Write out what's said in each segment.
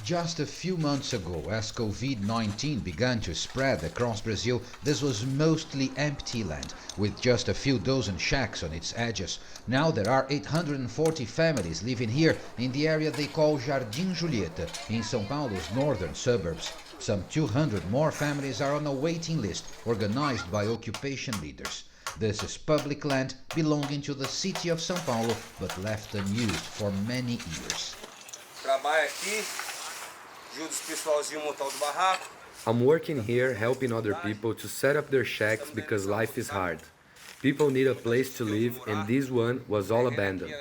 Just a few months ago, as COVID-19 began to spread across Brazil, this was mostly empty land, with just a few dozen shacks on its edges. Now there are 840 families living here in the area they call Jardim Julieta, in São Paulo's northern suburbs. Some 200 more families are on a waiting list, organized by occupation leaders. This is public land belonging to the city of São Paulo, but left unused for many years. I'm working here helping other people to set up their shacks because life is hard. People need a place to live, and this one was all abandoned.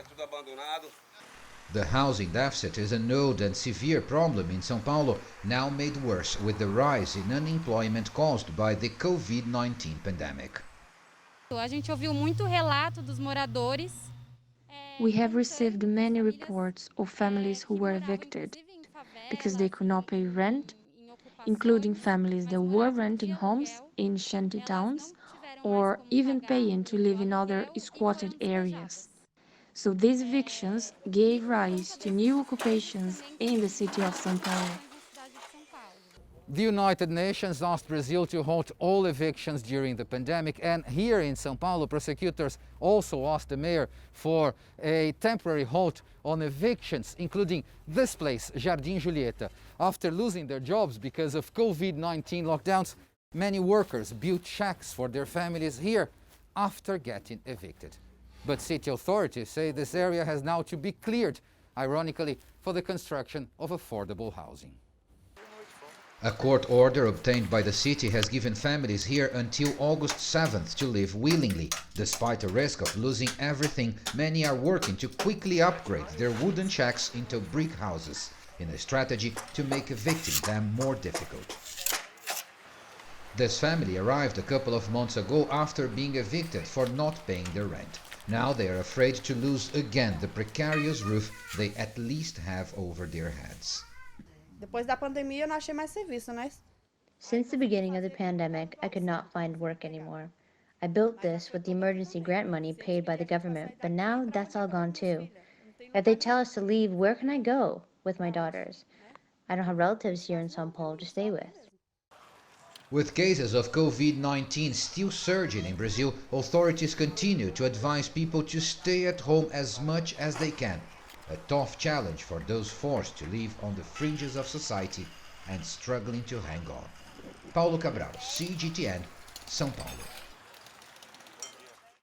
The housing deficit is an old and severe problem in São Paulo, now made worse with the rise in unemployment caused by the COVID-19 pandemic. A gente ouviu muito relato dos moradores. We have received many reports of families who were evicted because they could not pay rent, including families that were renting homes in shanty towns or even paying to live in other squatted areas. So these evictions gave rise to new occupations in the city of São Paulo. The United Nations asked Brazil to halt all evictions during the pandemic, and here in São Paulo, prosecutors also asked the mayor for a temporary halt on evictions, including this place, Jardim Julieta. After losing their jobs because of COVID-19 lockdowns, many workers built shacks for their families here after getting evicted. But city authorities say this area has now to be cleared, ironically, for the construction of affordable housing. A court order obtained by the city has given families here until August 7th to live willingly. Despite a risk of losing everything, many are working to quickly upgrade their wooden shacks into brick houses, in a strategy to make evicting them more difficult. This family arrived a couple of months ago after being evicted for not paying their rent. Now they are afraid to lose again the precarious roof they at least have over their heads. Depois da pandemia, eu não achei mais serviço, né? Since the beginning of the pandemic, I could not find work anymore. I built this with the emergency grant money paid by the government, but now that's all gone too. If they tell us to leave, where can I go with my daughters? I don't have relatives here in São Paulo to stay with. With cases of COVID-19 still surging in Brazil, authorities continue to advise people to stay at home as much as they can. A tough challenge for those forced to live on the fringes of society and struggling to hang on. Paulo Cabral, CGTN, São Paulo.